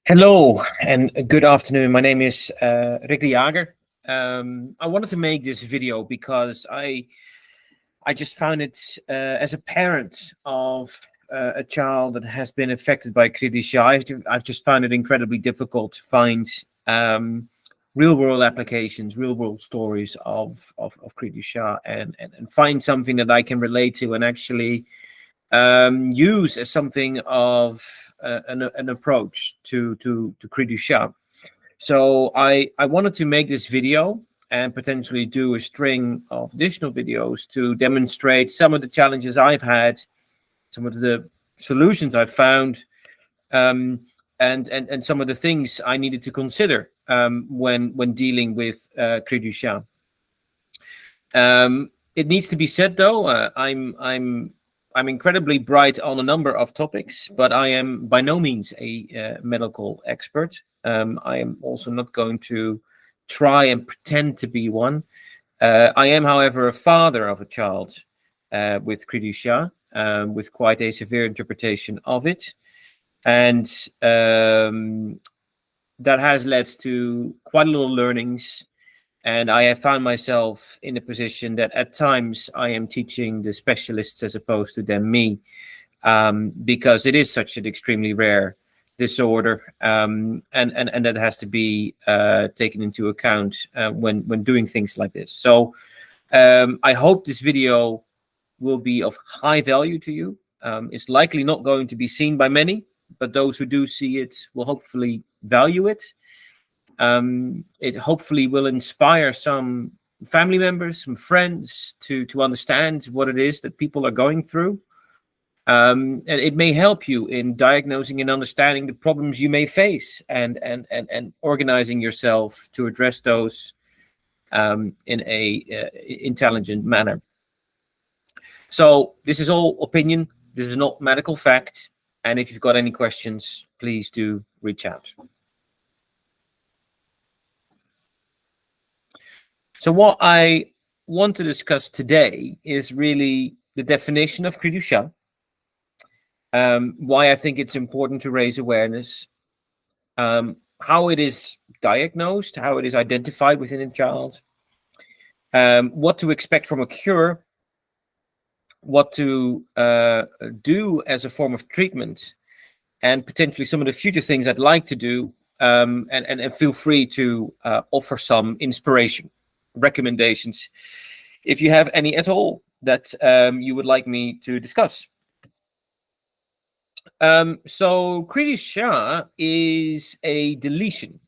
Hello and good afternoon. My name is Rick de Jager. I wanted to make this video because I just found it as a parent of a child that has been affected by Cri du Chat. I've just found it incredibly difficult to find real world applications, real world stories of Cri du Chat and find something that I can relate to and actually use as something of an approach to Cri du Chat. So I wanted to make this video and potentially do a string of additional videos to demonstrate some of the challenges I've had, some of the solutions I've found, and some of the things I needed to consider when dealing with Cri du Chat. It needs to be said, though, I'm incredibly bright on a number of topics, but I am by no means a medical expert. I am also not going to try and pretend to be one. I am, however, a father of a child with Cri du Chat, with quite a severe interpretation of it. And that has led to quite a lot of learnings. And I have found myself in a position that at times I am teaching the specialists as opposed to them me, because it is such an extremely rare disorder, and that has to be taken into account when doing things like this. So I hope this video will be of high value to you. It's likely not going to be seen by many, but those who do see it will hopefully value it. It hopefully will inspire some family members, some friends to understand what it is that people are going through. And it may help you in diagnosing and understanding the problems you may face and organizing yourself to address those in a intelligent manner. So this is all opinion. This is not medical fact. And if you've got any questions, please do reach out. So what I want to discuss today is really the definition of Cri du Chat, why I think it's important to raise awareness, how it is diagnosed, how it is identified within a child, what to expect from a cure, what to do as a form of treatment, and potentially some of the future things I'd like to do, and feel free to offer some inspiration, recommendations, if you have any at all that you would like me to discuss. So Cri du Chat is a deletion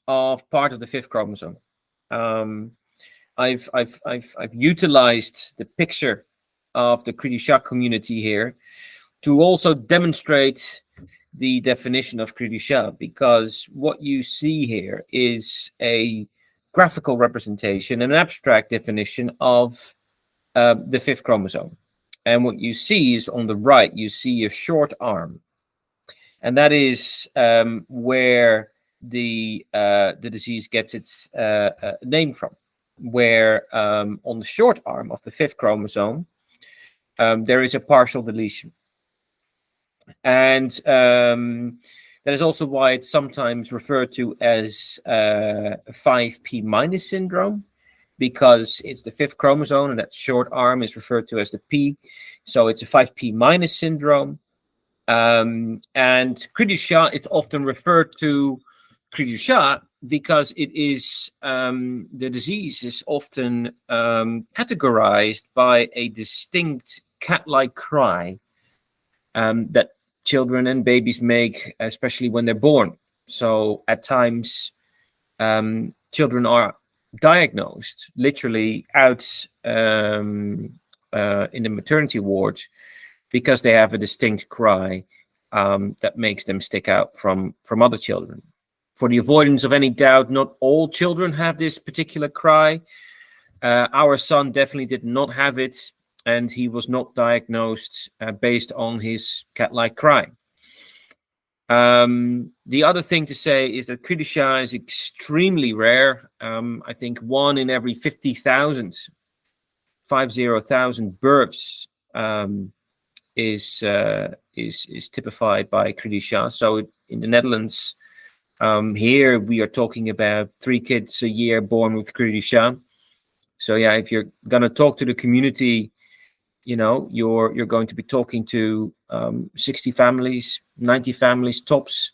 of part of the fifth chromosome. I've utilized the picture of the Cri du Chat community here to also demonstrate the definition of Cri du Chat, because what you see here is a graphical representation, an abstract definition of the fifth chromosome. And what you see is on the right, you see a short arm. And that is where the disease gets its name from, where on the short arm of the fifth chromosome, there is a partial deletion. And that is also why it's sometimes referred to as 5p minus syndrome, because it's the fifth chromosome and that short arm is referred to as the P. So it's a 5p minus syndrome. And Cri du Chat is often referred to Cri du Chat because it is the disease is often categorized by a distinct cat-like cry that children and babies make, especially when they're born. So at times, children are diagnosed literally out in the maternity ward because they have a distinct cry that makes them stick out from other children. For the avoidance of any doubt, not all children have this particular cry. Our son definitely did not have it, and he was not diagnosed based on his cat-like cry. The other thing to say is that Cri du Chat is extremely rare. I think 1 in every 50,000 births is typified by Cri du Chat. So in the Netherlands. Here we are talking about 3 kids a year born with Cri du Chat. So yeah, if you're gonna talk to the community, you're going to be talking to 60 families, 90 families tops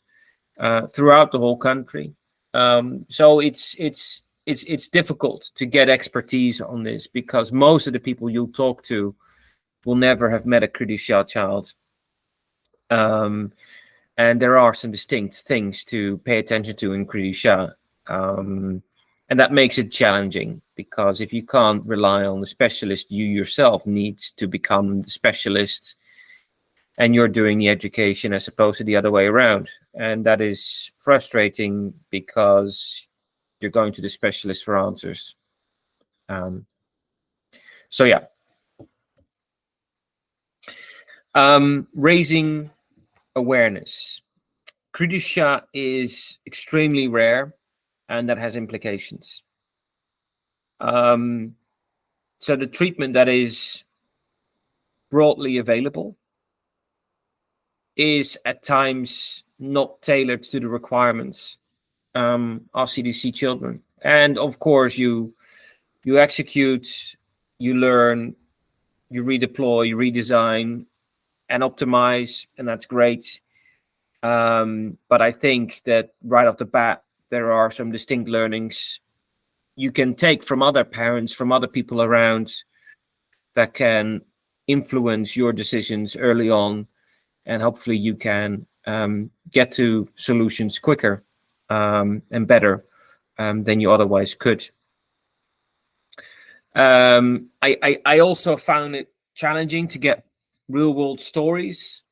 throughout the whole country. So it's difficult to get expertise on this because most of the people you'll talk to will never have met a Cri du Chat child. And there are some distinct things to pay attention to in Cri du Chat. And that makes it challenging because if you can't rely on the specialist, you yourself need to become the specialist and you're doing the education as opposed to the other way around. And that is frustrating because you're going to the specialist for answers. So yeah. Raising awareness. Cri du Chat is extremely rare, and that has implications. So the treatment that is broadly available is at times not tailored to the requirements of CDC children. And of course, you execute, you learn, you redeploy, you redesign, and optimize, and that's great. But I think that right off the bat, there are some distinct learnings you can take from other parents, from other people around that can influence your decisions early on. And hopefully you can get to solutions quicker and better than you otherwise could. I also found it challenging to get real world stories.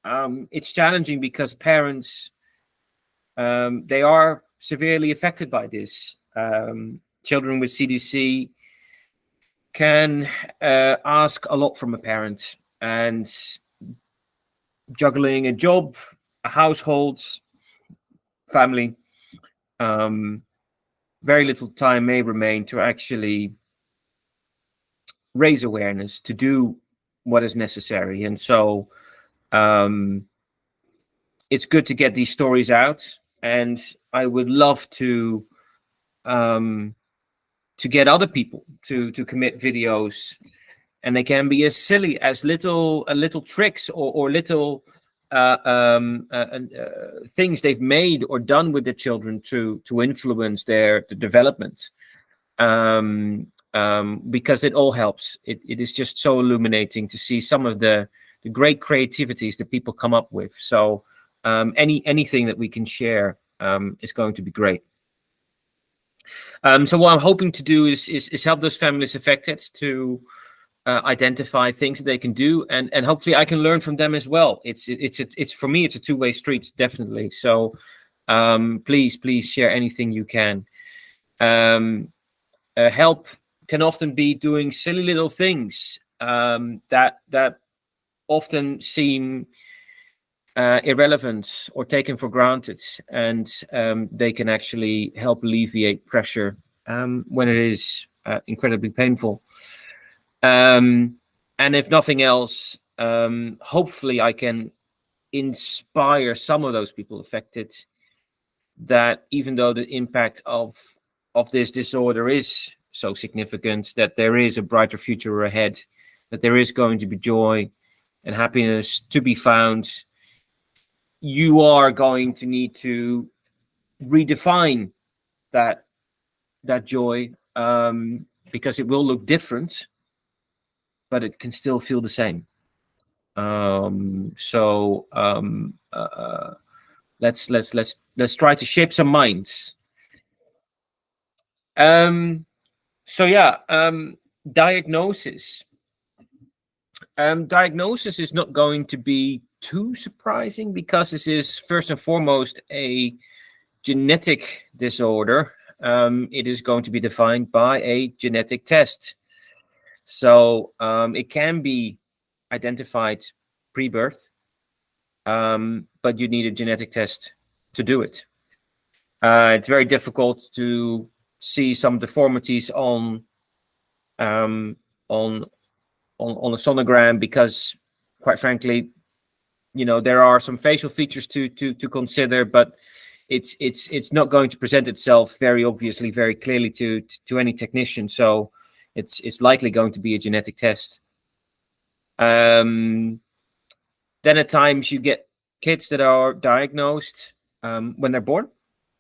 It's challenging because parents, they are severely affected by this. Children with CDC can ask a lot from a parent, and juggling a job, a household, family, very little time may remain to actually raise awareness, to do what is necessary. And so it's good to get these stories out. And I would love to get other people to commit videos, and they can be as silly as little tricks or little things they've made or done with their children to influence the development. Because it all helps. It is just so illuminating to see some of the great creativities that people come up with. So anything that we can share is going to be great. So what I'm hoping to do is help those families affected to identify things that they can do, and hopefully I can learn from them as well. It's for me, it's a two-way street, definitely. So please share anything you can. Help can often be doing silly little things that often seem irrelevant or taken for granted, and they can actually help alleviate pressure when it is incredibly painful. And if nothing else, hopefully I can inspire some of those people affected that even though the impact of this disorder is so significant, that there is a brighter future ahead, that there is going to be joy and happiness to be found. You are going to need to redefine that joy, because it will look different, but it can still feel the same. Let's try to shape some minds. Diagnosis. Diagnosis is not going to be too surprising because this is first and foremost a genetic disorder. It is going to be defined by a genetic test. So it can be identified pre-birth, but you need a genetic test to do it. It's very difficult to see some deformities on a sonogram because, quite frankly, there are some facial features to consider, but it's not going to present itself very obviously, very clearly to any technician. So it's likely going to be a genetic test. Then at times you get kids that are diagnosed when they're born,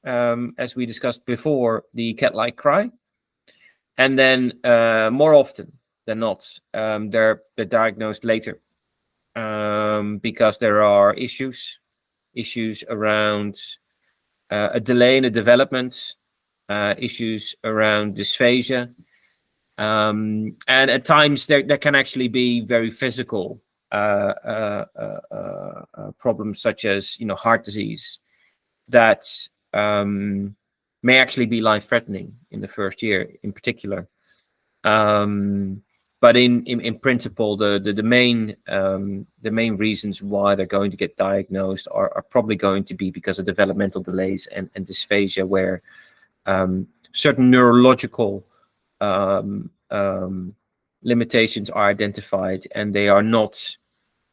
as we discussed before, the cat-like cry, and then more often than not, they're diagnosed later, because there are issues around a delay in the development, issues around dysphagia, and at times there can actually be very physical problems, such as heart disease, that may actually be life-threatening in the first year, in particular. But in principle, the main reasons why they're going to get diagnosed are probably going to be because of developmental delays and dysphagia, where certain neurological limitations are identified, and they are not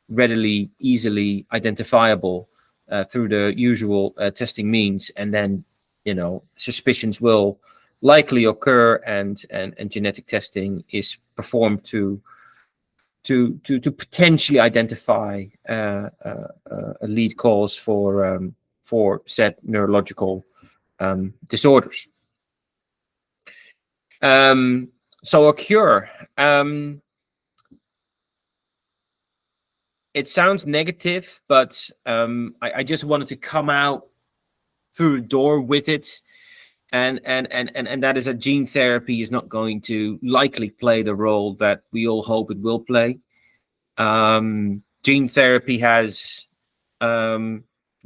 readily, easily identifiable through the usual testing means. And then, suspicions will likely occur, and genetic testing is performed to potentially identify a lead cause for said neurological disorders. So a cure. It sounds negative, but I just wanted to come out through the door with it, and that is that gene therapy is not going to likely play the role that we all hope it will play. Gene therapy has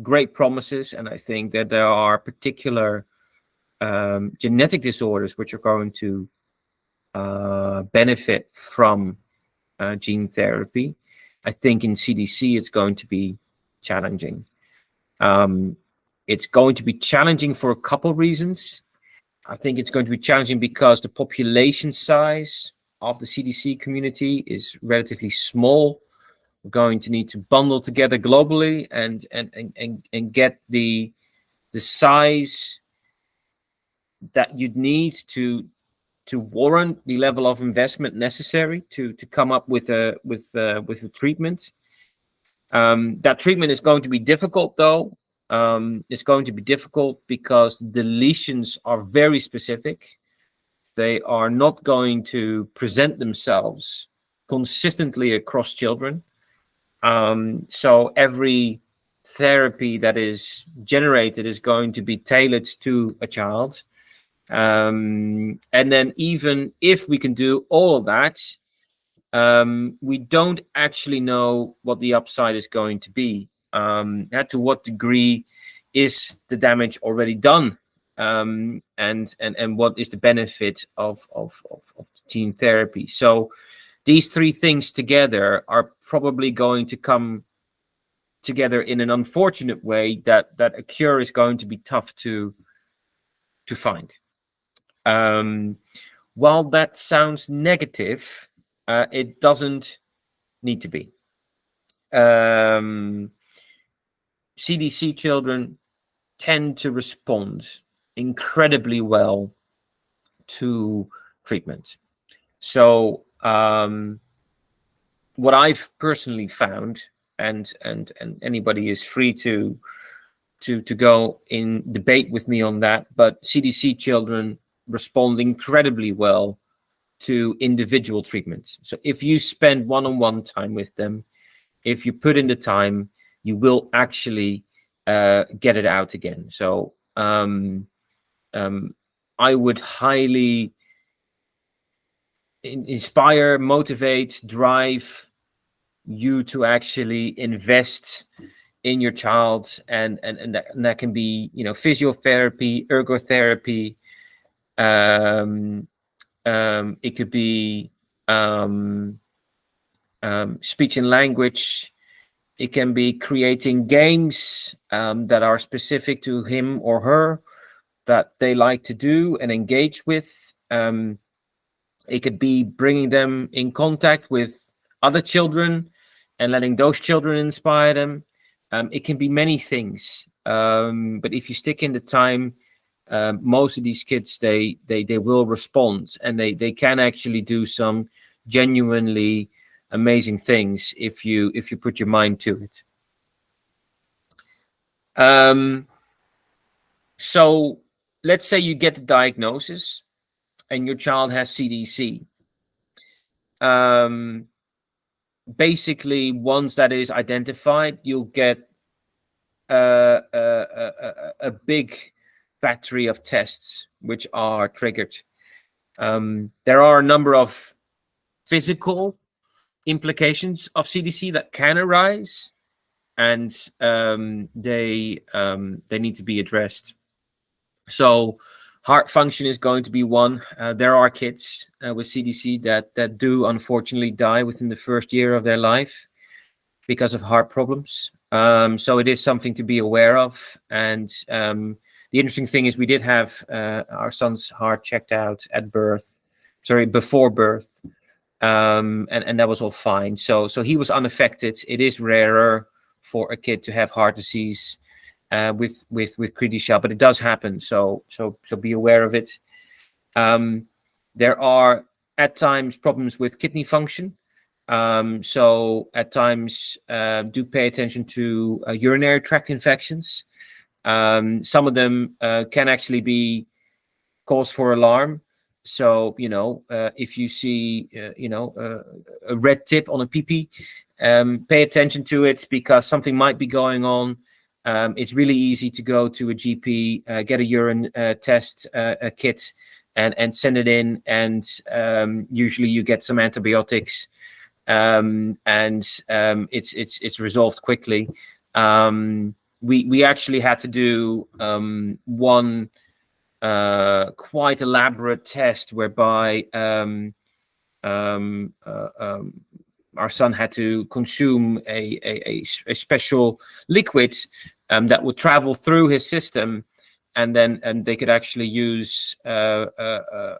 great promises, and I think that there are particular genetic disorders which are going to benefit from gene therapy. I think in CDC it's going to be challenging. It's going to be challenging for a couple of reasons. I think it's going to be challenging because the population size of the CDC community is relatively small. We're going to need to bundle together globally and get the size that you'd need to warrant the level of investment necessary to come up with a treatment. That treatment is going to be difficult, though. It's going to be difficult because the lesions are very specific. They are not going to present themselves consistently across children. So every therapy that is generated is going to be tailored to a child. And then even if we can do all of that, we don't actually know what the upside is going to be. To what degree is the damage already done, and what is the benefit of gene therapy? So these three things together are probably going to come together in an unfortunate way that a cure is going to be tough to find. While that sounds negative, it doesn't need to be. CDC children tend to respond incredibly well to treatment. So what I've personally found, and anybody is free to go in debate with me on that, but CDC children respond incredibly well to individual treatments. So if you spend one-on-one time with them, if you put in the time, you will actually get it out again. So I would highly inspire, motivate, drive you to actually invest in your child, and that can be physiotherapy, ergotherapy. It could be speech and language. It can be creating games that are specific to him or her that they like to do and engage with. It could be bringing them in contact with other children and letting those children inspire them. It can be many things, but if you stick in the time, most of these kids they will respond, and they can actually do some genuinely amazing things if you put your mind to it. So let's say you get the diagnosis and your child has CDC. Basically, once that is identified, you'll get a big battery of tests which are triggered. There are a number of physical implications of CDC that can arise, and they need to be addressed. So heart function is going to be one. There are kids with CDC that do unfortunately die within the first year of their life because of heart problems. So it is something to be aware of. And the interesting thing is we did have our son's heart checked out before birth. And that was all fine. So he was unaffected. It is rarer for a kid to have heart disease with Cri du Chat, but it does happen. So be aware of it. There are at times problems with kidney function. So at times do pay attention to urinary tract infections. Some of them can actually be cause for alarm. So, if you see, a red tip on a pee-pee, pay attention to it because something might be going on. It's really easy to go to a GP, get a urine test kit and send it in. And usually you get some antibiotics and it's resolved quickly. We actually had to do one quite elaborate test whereby our son had to consume a special liquid that would travel through his system, and then they could actually use a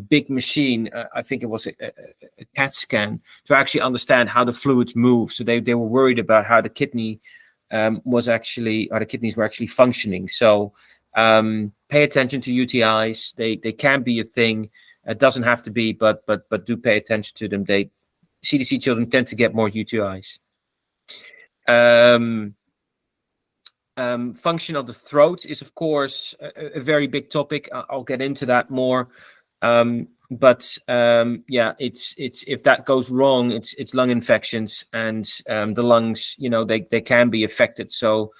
big machine. I think it was a CAT scan to actually understand how the fluids move. So they were worried about how the kidneys were actually functioning. So pay attention to UTIs. They can be a thing. It doesn't have to be, but do pay attention to them. CDC children tend to get more UTIs. Function of the throat is, of course, a very big topic. I'll get into that more. But it's if that goes wrong, it's lung infections, and the lungs, they can be affected. So,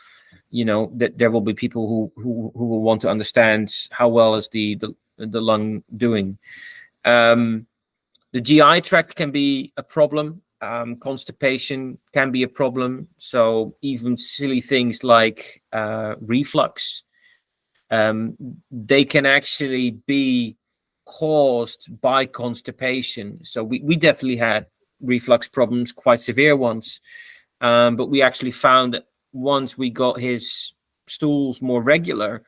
that there will be people who will want to understand how well is the lung doing. The GI tract can be a problem. Constipation can be a problem. So even silly things like reflux, they can actually be caused by constipation. So we definitely had reflux problems, quite severe ones. But we actually found that once we got his stools more regular,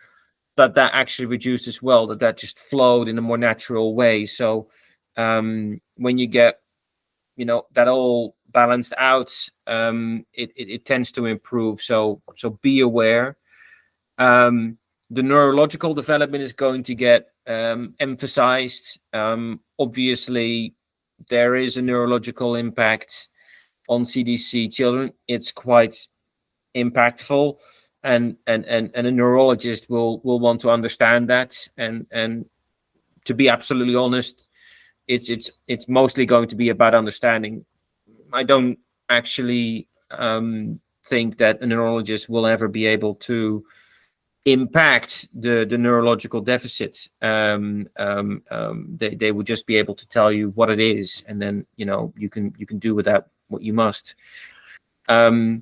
that actually reduced as well, that just flowed in a more natural way. So when you get, that all balanced out, it tends to improve. So be aware. The neurological development is going to get emphasized. Obviously, there is a neurological impact on CDC children. It's quite impactful, and a neurologist will want to understand that. And to be absolutely honest, it's mostly going to be about understanding. I don't actually think that a neurologist will ever be able to impact the neurological deficit. They would just be able to tell you what it is, and then you can do with that what you must. The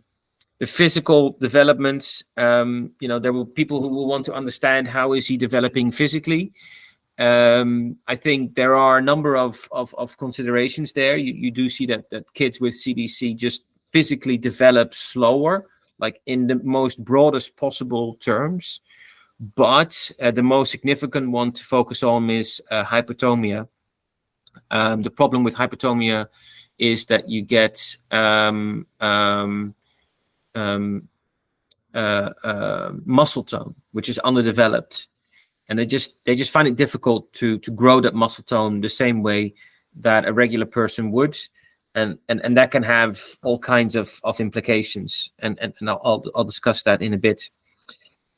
physical developments, there will people who will want to understand how is he developing physically. I think there are a number of considerations there. You do see that kids with CDC just physically develop slower, like in the most broadest possible terms. But the most significant one to focus on is hypotomia. The problem with hypotomia is that you get muscle tone, which is underdeveloped, and they just find it difficult to grow that muscle tone the same way that a regular person would, and that can have all kinds of implications, and I'll discuss that in a bit.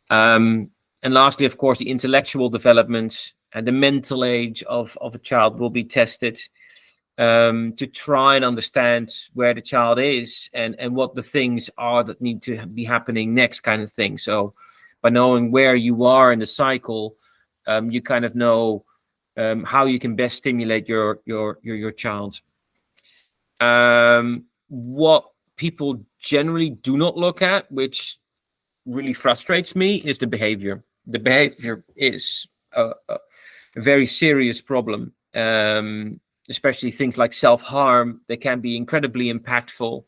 And lastly, of course, the intellectual development and the mental age of a child will be tested, to try and understand where the child is and what the things are that need to be happening next, kind of thing. So by knowing where you are in the cycle, you kind of know how you can best stimulate your child. What people generally do not look at, which really frustrates me, is the behavior. The behavior is a very serious problem, especially things like self-harm. They can be incredibly impactful,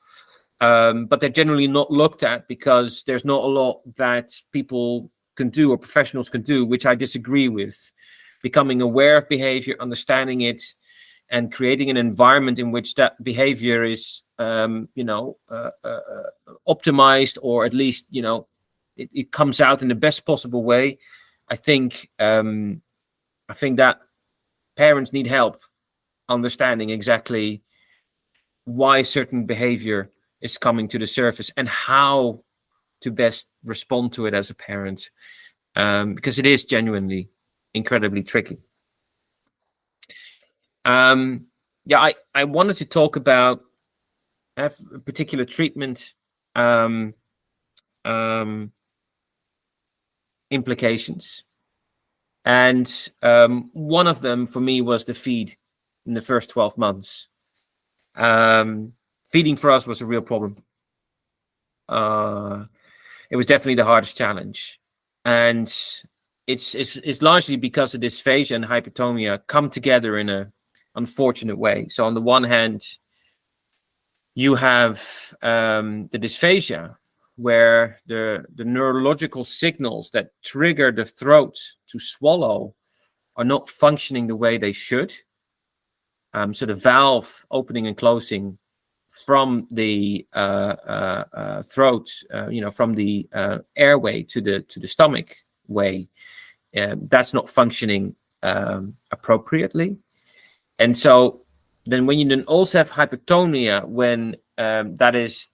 but they're generally not looked at because there's not a lot that people can do or professionals can do, which I disagree with. Becoming aware of behavior, understanding it, and creating an environment in which that behavior is, optimized, or at least, it comes out in the best possible way. I think that parents need help understanding exactly why certain behavior is coming to the surface and how to best respond to it as a parent, because it is genuinely incredibly tricky. I wanted to talk about a particular treatment implications. And one of them for me was the feed in the first 12 months. Feeding for us was a real problem. It was definitely the hardest challenge. And it's largely because the dysphagia and hypertonia come together in an unfortunate way. So on the one hand, you have the dysphagia, where the neurological signals that trigger the throat to swallow are not functioning the way they should. So the valve opening and closing from the throat, from the airway to the stomach way, that's not functioning appropriately. And so then when you then also have hypertonia, when that is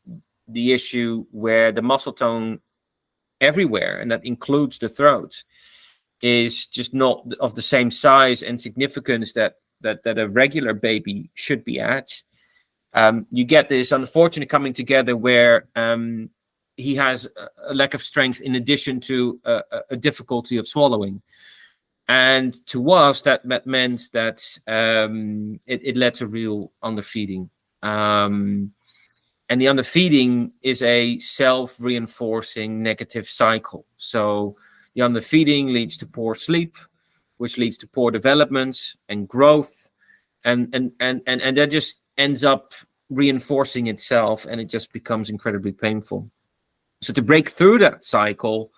the issue where the muscle tone everywhere, and that includes the throat, is just not of the same size and significance that a regular baby should be at. You get this unfortunate coming together where he has a lack of strength in addition to a difficulty of swallowing. And to us, that meant that it led to real underfeeding. And the underfeeding is a self-reinforcing negative cycle. So the underfeeding leads to poor sleep, which leads to poor development and growth. And that just ends up reinforcing itself, and it just becomes incredibly painful. So to break through that cycle,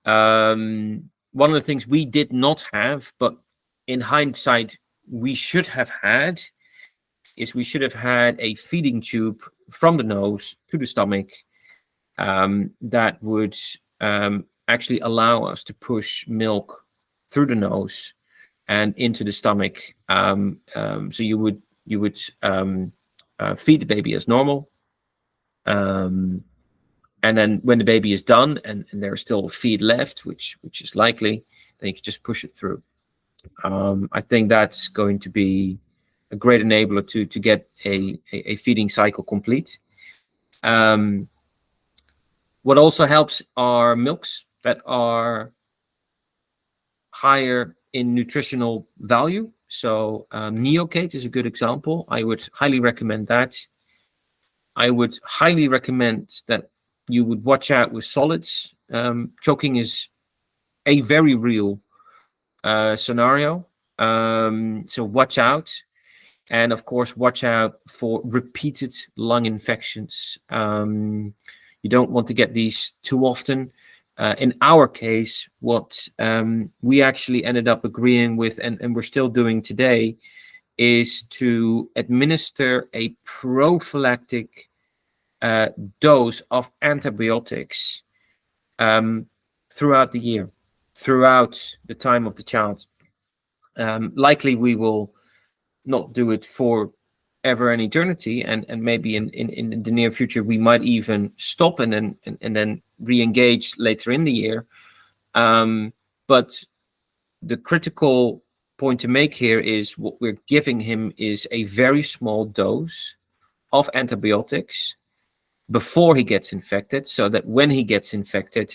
one of the things we did not have, but in hindsight, we should have had, is we should have had a feeding tube from the nose to the stomach that would actually allow us to push milk through the nose and into the stomach. So you would feed the baby as normal. And then when the baby is done and there's still feed left, which is likely, then you can just push it through. I think that's going to be a great enabler to get a feeding cycle complete. What also helps are milks that are higher in nutritional value. So Neocate is a good example. I would highly recommend that. I would highly recommend that you would watch out with solids. Choking is a very real scenario. So watch out. And of course, watch out for repeated lung infections. You don't want to get these too often. In our case, what we actually ended up agreeing with, and we're still doing today, is to administer a prophylactic dose of antibiotics throughout the year, throughout the time of the child. Likely we will not do it for ever and eternity, and maybe in the near future we might even stop and then re-engage later in the year. But the critical point to make here is what we're giving him is a very small dose of antibiotics before he gets infected, so that when he gets infected,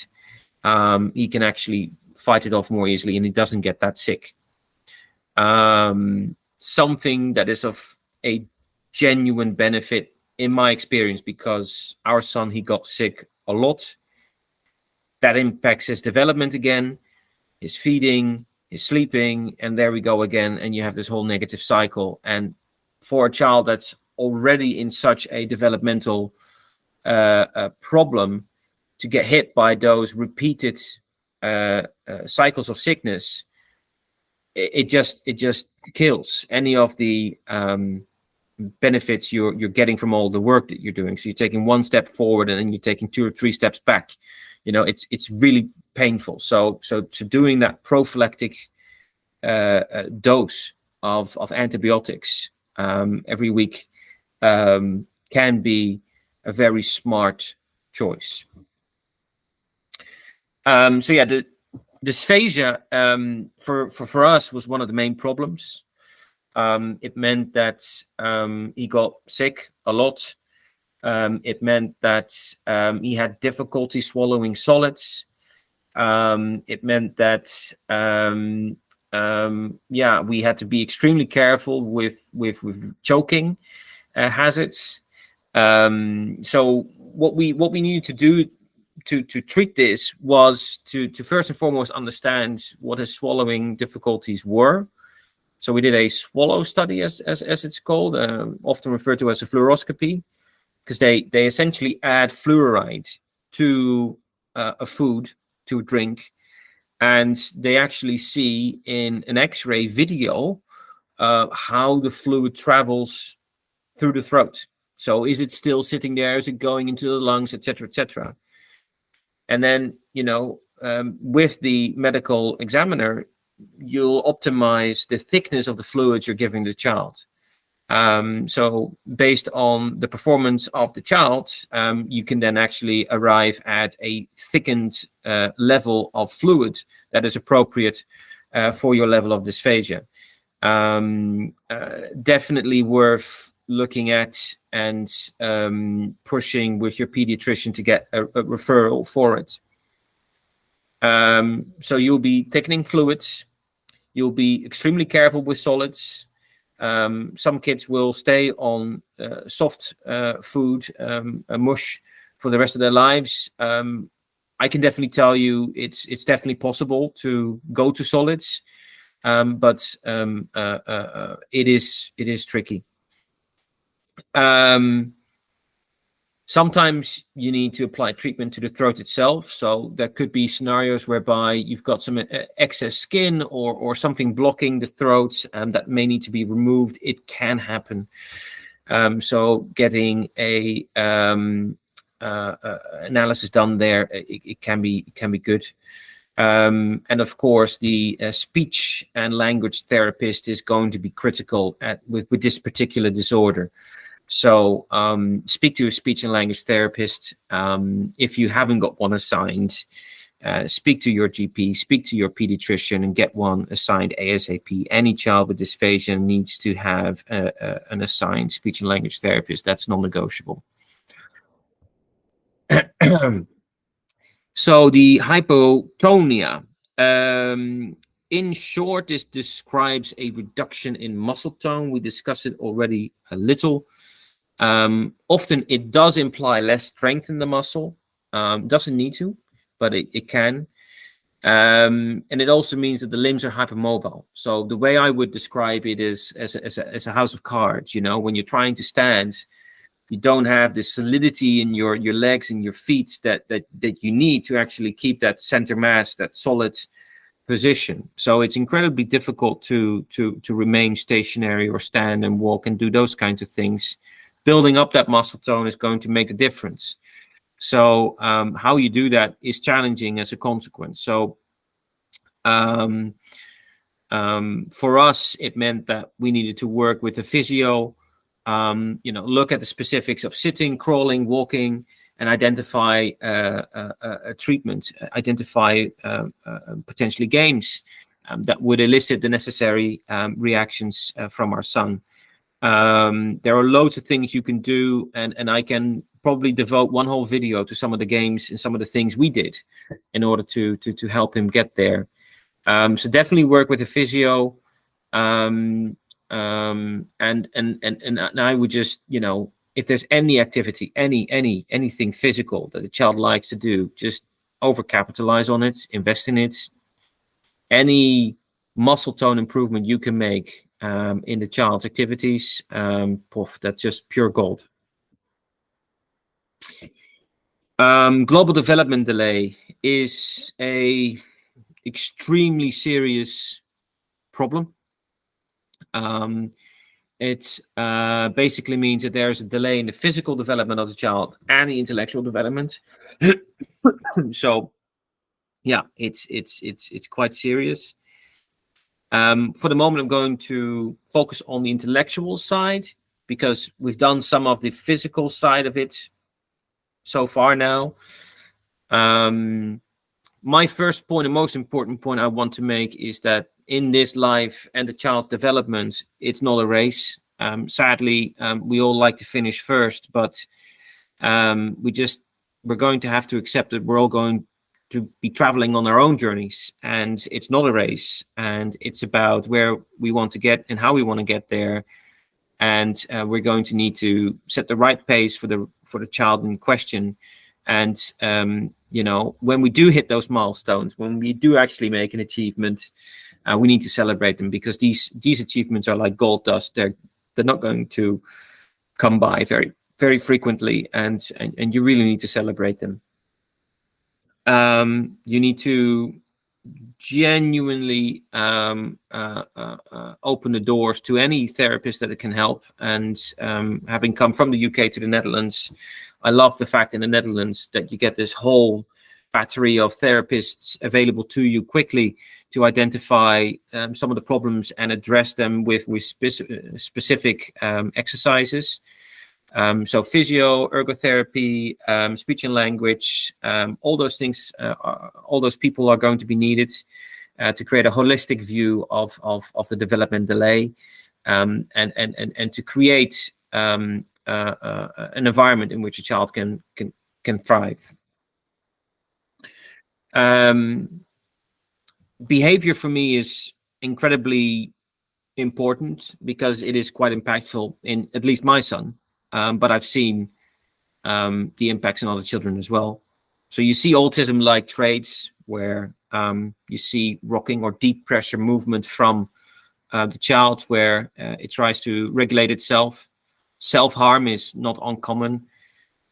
he can actually fight it off more easily and he doesn't get that sick. Something that is of a genuine benefit in my experience, because our son, he got sick a lot. That impacts his development again, his feeding, his sleeping, and there we go again. And you have this whole negative cycle. And for a child that's already in such a developmental problem, to get hit by those repeated cycles of sickness, it just kills any of the benefits you're getting from all the work that you're doing. So you're taking one step forward and then you're taking 2 or 3 steps back. It's really painful. So doing that prophylactic dose of antibiotics every week can be a very smart choice. The dysphagia for us was one of the main problems. It meant that he got sick a lot. It meant that he had difficulty swallowing solids. It meant that we had to be extremely careful with choking hazards. So what we needed to do to treat this was to first and foremost understand what his swallowing difficulties were. So we did a swallow study, as it's called, often referred to as a fluoroscopy, because they essentially add fluoride to a food, to a drink, and they actually see in an X-ray video how the fluid travels through the throat. So is it still sitting there? Is it going into the lungs, etc., etc.? And then, with the medical examiner, you'll optimize the thickness of the fluids you're giving the child. So based on the performance of the child, you can then actually arrive at a thickened level of fluid that is appropriate for your level of dysphagia. Definitely worth looking at and pushing with your pediatrician to get a referral for it. So you'll be thickening fluids. You'll be extremely careful with solids. Some kids will stay on soft food, mush, for the rest of their lives. I can definitely tell you it's definitely possible to go to solids, but it is tricky. Sometimes you need to apply treatment to the throat itself. So there could be scenarios whereby you've got some excess skin or something blocking the throat that may need to be removed. It can happen. So getting a analysis done there, it can be good. And of course, the speech and language therapist is going to be critical with this particular disorder. So speak to a speech and language therapist. If you haven't got one assigned, speak to your GP, speak to your pediatrician, and get one assigned ASAP. Any child with dysphagia needs to have an assigned speech and language therapist. That's non-negotiable. So the hypotonia. In short, this describes a reduction in muscle tone. We discussed it already a little. Often it does imply less strength in the muscle. Doesn't need to, but it can. And it also means that the limbs are hypermobile. So the way I would describe it is as a house of cards. When you're trying to stand, you don't have the solidity in your legs and your feet that you need to actually keep that center mass, that solid position. So it's incredibly difficult to remain stationary or stand and walk and do those kinds of things building up that muscle tone is going to make a difference. So how you do that is challenging as a consequence. So for us, it meant that we needed to work with the physio, look at the specifics of sitting, crawling, walking, and identify a treatment, identify potentially games that would elicit the necessary reactions from our son. There are loads of things you can do, and I can probably devote one whole video to some of the games and some of the things we did in order to help him get there. So definitely work with a physio, and I would just, if there's any activity, anything physical that the child likes to do, just overcapitalize on it, invest in it. Any muscle tone improvement you can make in the child's activities, that's just pure gold. Global development delay is a extremely serious problem. It basically means that there's a delay in the physical development of the child and the intellectual development. So, yeah, it's quite serious. For the moment, I'm going to focus on the intellectual side because we've done some of the physical side of it so far now. My first point and most important point I want to make is that in this life and the child's development, it's not a race. Sadly, we all like to finish first, but we're going to have to accept that we're all going to be traveling on our own journeys, and it's not a race, and it's about where we want to get and how we want to get there. And we're going to need to set the right pace for the child in question. And when we do hit those milestones, when we do actually make an achievement, we need to celebrate them, because these achievements are like gold dust. They're not going to come by very, very frequently, and you really need to celebrate them. You need to genuinely open the doors to any therapist that it can help. And having come from the UK to the Netherlands, I love the fact in the Netherlands that you get this whole battery of therapists available to you quickly to identify some of the problems and address them with specific exercises. So physio, ergotherapy, speech and language, all those things, all those people are going to be needed to create a holistic view of the development delay, and to create an environment in which a child can thrive. Behavior for me is incredibly important because it is quite impactful in at least my son. But I've seen the impacts in other children as well. So you see autism-like traits where you see rocking or deep pressure movement from the child, where it tries to regulate itself. Self-harm is not uncommon.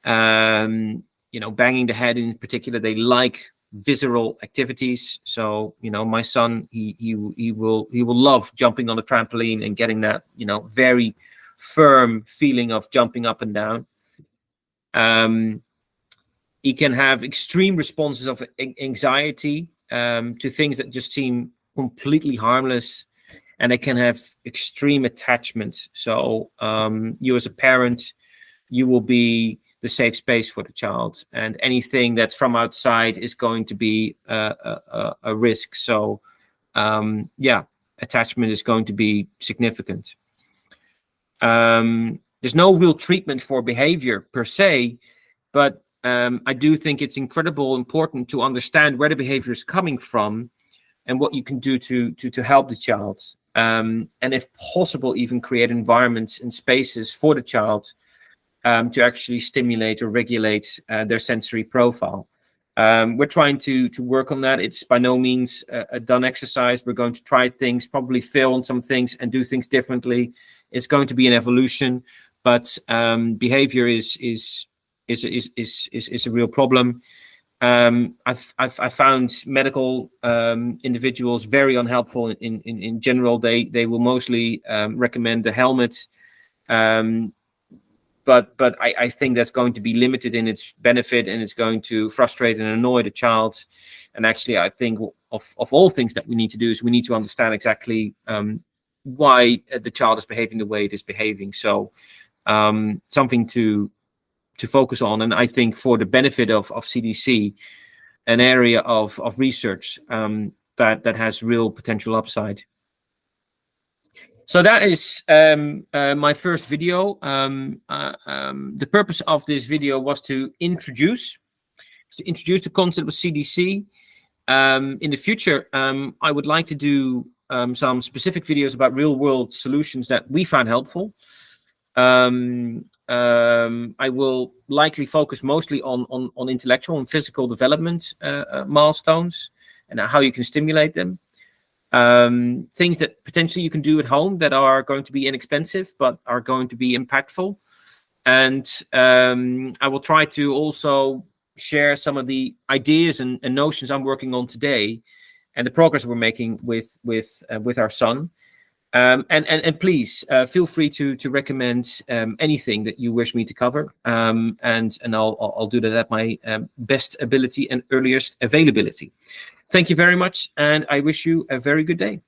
Banging the head in particular, they like visceral activities. So my son, he will love jumping on a trampoline and getting that very firm feeling of jumping up and down. He can have extreme responses of anxiety to things that just seem completely harmless, and they can have extreme attachment. So you as a parent, you will be the safe space for the child, and anything that's from outside is going to be a risk. So attachment is going to be significant. There's no real treatment for behavior per se, but I do think it's incredibly important to understand where the behavior is coming from and what you can do to help the child. And if possible, even create environments and spaces for the child to actually stimulate or regulate their sensory profile. We're trying to work on that. It's by no means a done exercise. We're going to try things, probably fail on some things and do things differently. It's going to be an evolution, but behavior is a real problem. I've found medical individuals very unhelpful in general. They will mostly recommend the helmet. but I think that's going to be limited in its benefit, and it's going to frustrate and annoy the child. And actually, I think of all things that we need to do is we need to understand exactly why the child is behaving the way it is behaving. So something to focus on. And I think for the benefit of CDC, an area of research that has real potential upside. So that is my first video. The purpose of this video was to introduce the concept of CDC. In the future, I would like to do some specific videos about real-world solutions that we found helpful. I will likely focus mostly on intellectual and physical development milestones and how you can stimulate them. Things that potentially you can do at home that are going to be inexpensive but are going to be impactful. And I will try to also share some of the ideas and notions I'm working on today and the progress we're making with our son. And please feel free to recommend anything that you wish me to cover, and I'll do that at my best ability and earliest availability. Thank you very much, and I wish you a very good day.